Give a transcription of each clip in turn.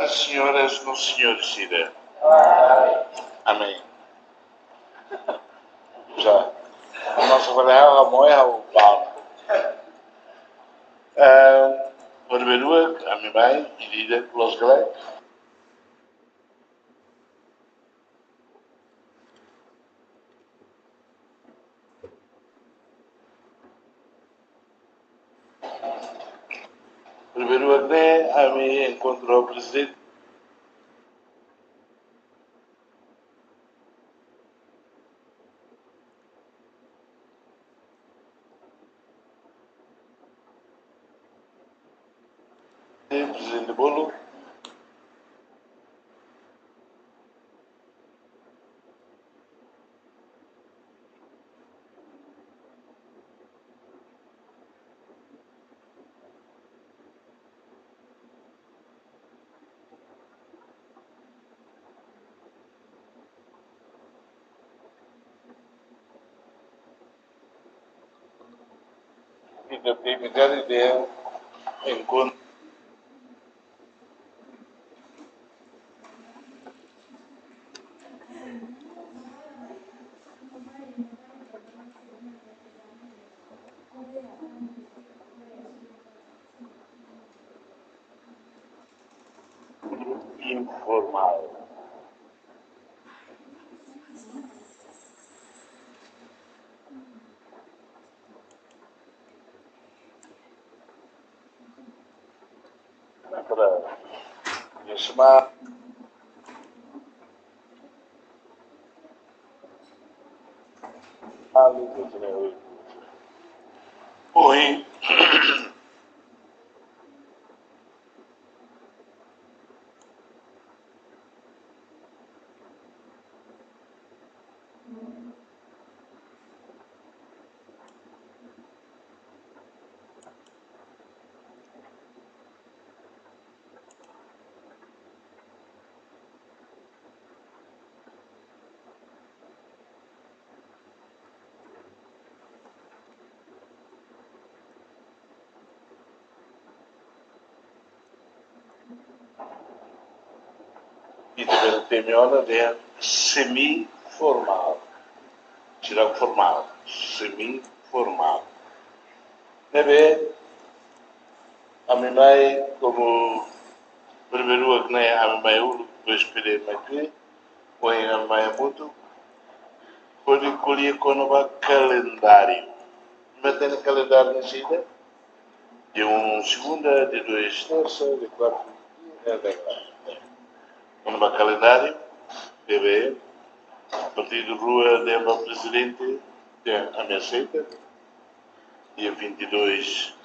das senhoras no senhor Cida. Amém. Já. A nossa trabalhar a moeda o pau. Barberua, a minha mãe, querida, pelos galegos. Barberua, né, a mim encontrou o presidente. Presidente Bolo. E da primeira ideia, encontro. Informal. Para me chamar. Oi. E também tem melhor de semi-formal. Tirar o formal. Semi-formal. Bebê, a minha mãe, como primeiro que nem a minha mãe, eu depois esperei-me aqui, põe a minha mãe muito, foi colher com o calendário. Mas tem calendário na China, de segunda, de terça, de quarta, no calendário, bebê, a partir de rua de ao presidente, a minha seita, dia 22,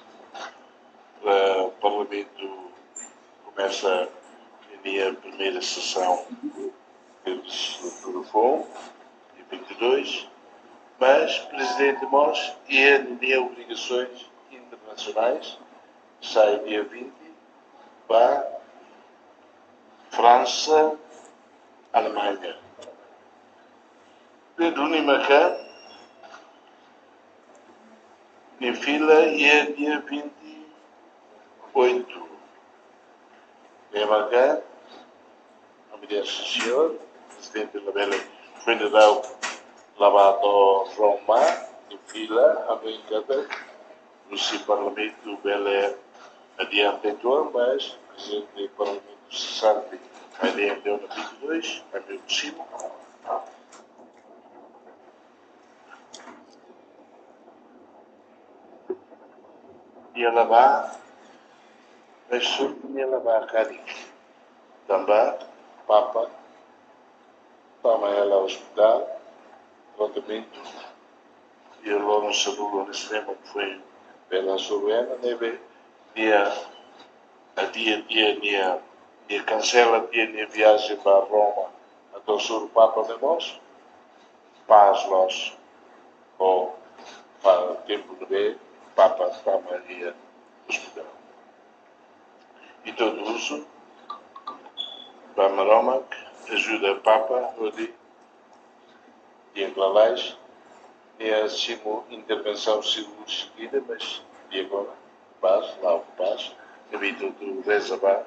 o Parlamento começa a primeira sessão do FOM, dia 22, mas Presidente Mós e a obrigações internacionais sai dia 20 para França, Alemanha. Pedro Nimacã, em fila, e é dia 28. Nimacã, a mulher senhor, Presidente da Bela, foi de dar lavado Roma, em fila, a América, no Parlamento Bela adiante então, mas o Presidente do Parlamento sabe adiante no 22, a meu possível. E ela vai subir ela vai a carinho. Também, Papa, toma ela ao hospital, tratamento, e logo no segundo no cinema que foi pela Slovênia, dia cancela a viagem para Roma, até o Sr. Papa de nós, paz nós, ou para o tempo de ver, Papa para Maria do hospital. E todo isso, para Roma, ajuda o Papa, ali, e em Glalais, e assim intervenção seguida, mas e agora, paz, lá o paz, habita do Rezabá,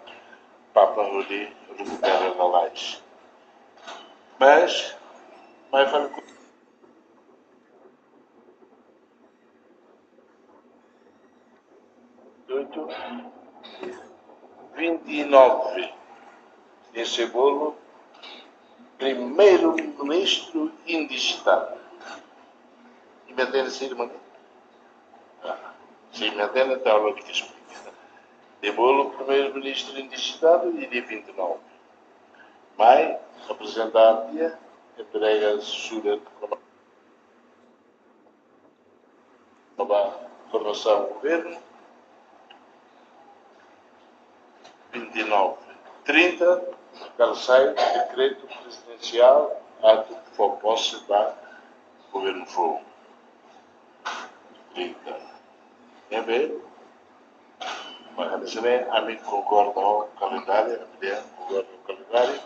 Papa Rudi recupera a Laje. Mas vale 29 em Cebolo, primeiro-ministro indigitado. E me entende, irmão? Sim, me entende, até a hora que explica. Cebolo, primeiro-ministro indigitado, e dia 29. Mai, apresentar-te, entrega a Sura de nova formação do governo. 29. 30, calçai decreto presidencial, ato que for posse da governo fogo. 30. É ver? Mas também a mim concorda com o calendário, a mulher concorda com o calendário.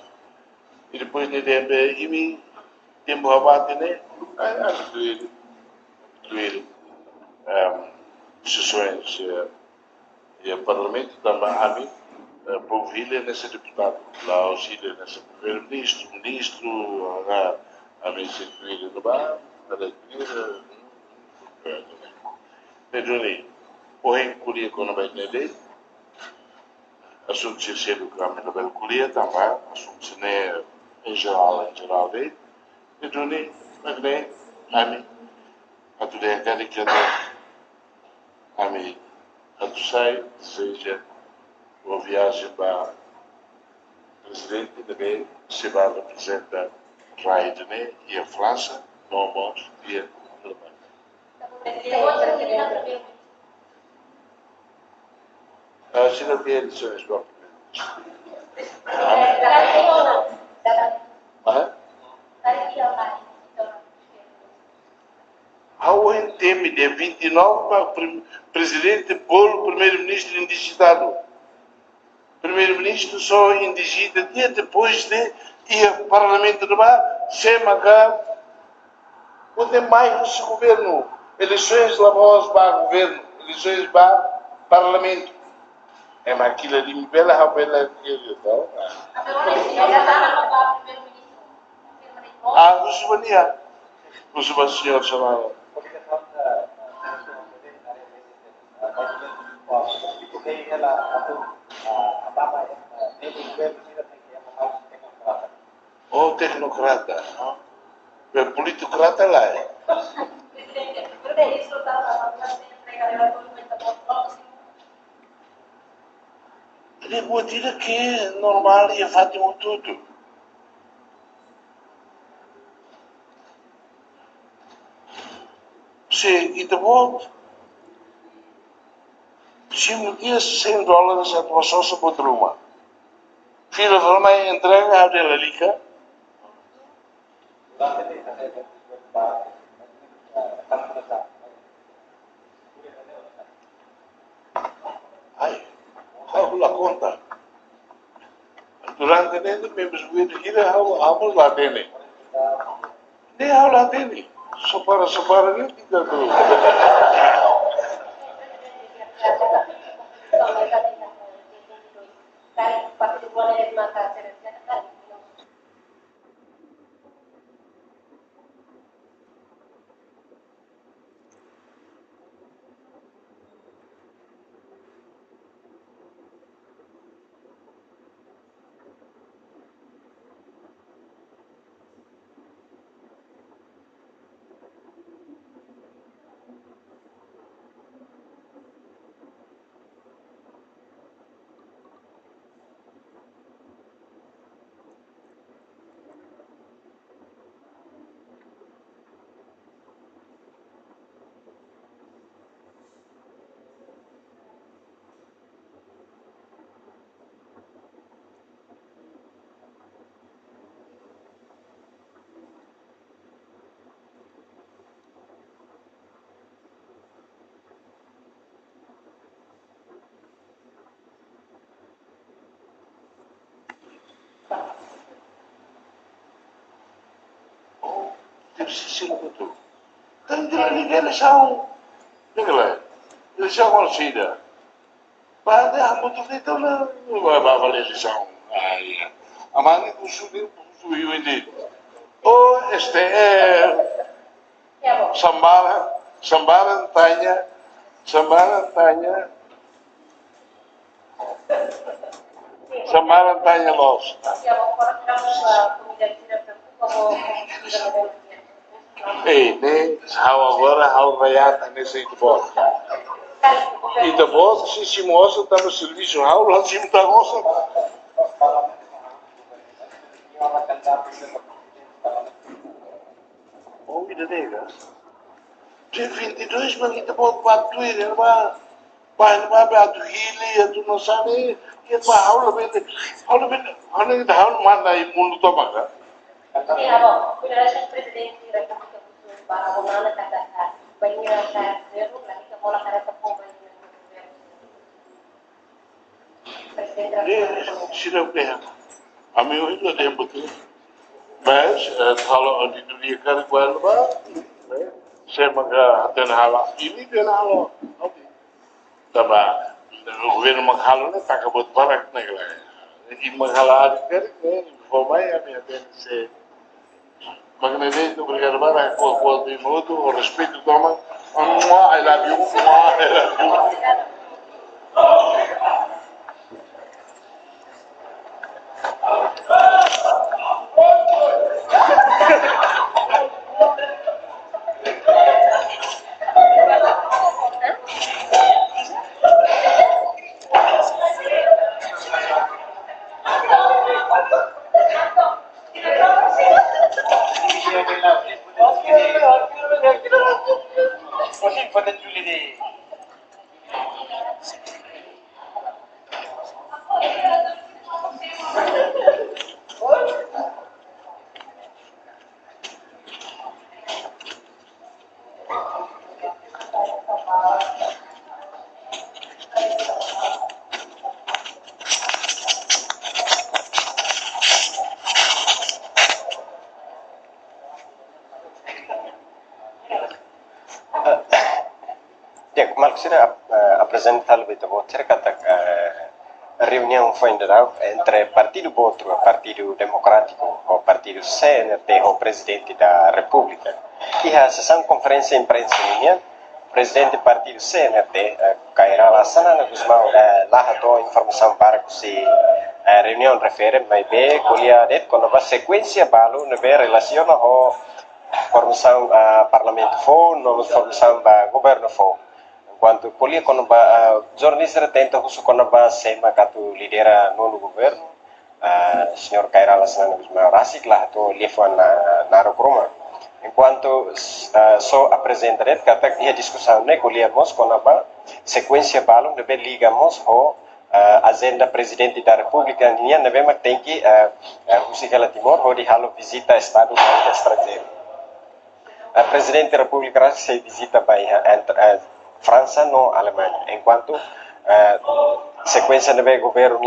E depois de tempo, e mim, tempo abate, né? Incluir sessões e o Parlamento também, a mim, por Vila nesse deputado, lá auxílio nesse primeiro-ministro, ministro, a mim se incluir no bar, para incluir, Pedro, porém, Curia com o nome dele, assunto de ser do caminho da Bela Curia também, assunto de em geral, dele, Pedro, Magne, a mim, a tudo é caricada, a mim, a tu sai, seja uma viagem para o presidente também se vai representar a Raidene e a França, não vamos e a Alemanha. Se não tem eleições para o há um tema de 29 para o presidente Bolo, primeiro-ministro indigitado. Primeiro-ministro só indigita dia depois de ir ao Parlamento do Bar, sem marcar onde é mais esse governo. Eleições lá para o governo, eleições para o Parlamento. É uma aquilo ali, me bela, a bela aquilo. O Subania. O senhor chamava. O tecnocrata, não? O politocrata lá é. Devo dizer que é normal e fazemos tudo. Se, e de volta, se me desse $100 a tua sócia por uma. Filha da mãe entrega a dela liga. Ai, hago la conta. Durante dentro, mesmo ver que hago lá dentro. Nem hago lá dentro. Só para, nem fica tudo. Deve-se muito. Tanto de ninguém eles são. Eles são conhecidas. Pada muito feito na avaliação. A mãe do subiu ini. Oh, este é Sambaran tanya los. Ini how rayat nesse itbor. Itbor se simosa tá no serviço, how lá sim tá gosta. Oh, vida nega. Tem 22 mas itbor para Twitter, mas não vai para tu hili, tu não sabe, e tu how bem, how mana imundo tomaga. Sim, alô, Federação Presidente da República do Sul, para a Romana, katakan, banyak saya seru, lagi ke bola karena tepung banyak Presiden da República. Sila kaya, amigo itu ada yang betul. Mas kalau di dunia kan ba, saya maga hatan hala ini dia halo. Okay. Taba, governo maghalo na takabot barak na gala. Hindi maghala kan, formai kami atin se magneto obrigado para o minuto o respeito toma. I love you. Como quisiera apresentar a reunião foi entre Partido Outro, Partido Democrático, o Partido CNT, o Presidente da República. E a sessão conferência imprensa minha, Presidente do Partido CNT, Kaira Lassana Guzmão, lá a informação para que se a reunião refere, mas bem, colher quando a sequência balo, não vê relação ao formação parlamento for, não formação governo for. Enquanto polia quando jornalista tenta uso quando sema katu lidera no governo, senhor Kaira Lassana Guzmão rasik lah tu lefon na roma. Enquanto só apresentarei kata ia discussão ne colhemos quando sequência balão deve ligamos o agenda presidente da República niya deve mak tem que usikala Timor ho di halo visita estado estrangeiro. Presidente da República se visita entre França no Alemanha, enquanto sequência deve governo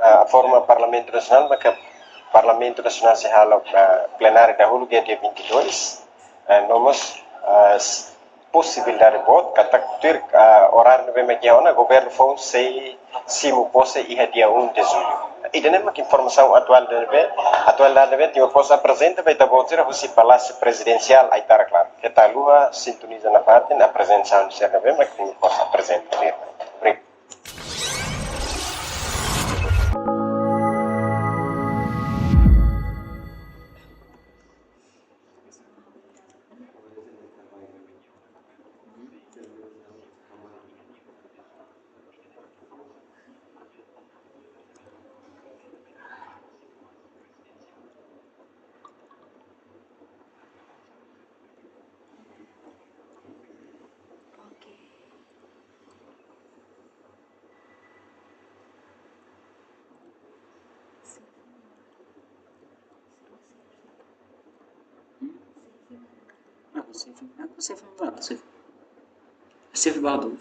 a forma parlamento nacional, mas Parlamento Nacional se hala plenário da Hulu dia 22, nomos possibilidade de voto, kata tur horário deve mekiona governo foi se simu pose ia dia 1 de julho. E danem que informação atual deve tinha possa apresenta vai da votar o palácio presidencial aí tá claro. Que tá lua sintoniza na parte na apresentação de ser deve mas que possa apresentar. Save Badu.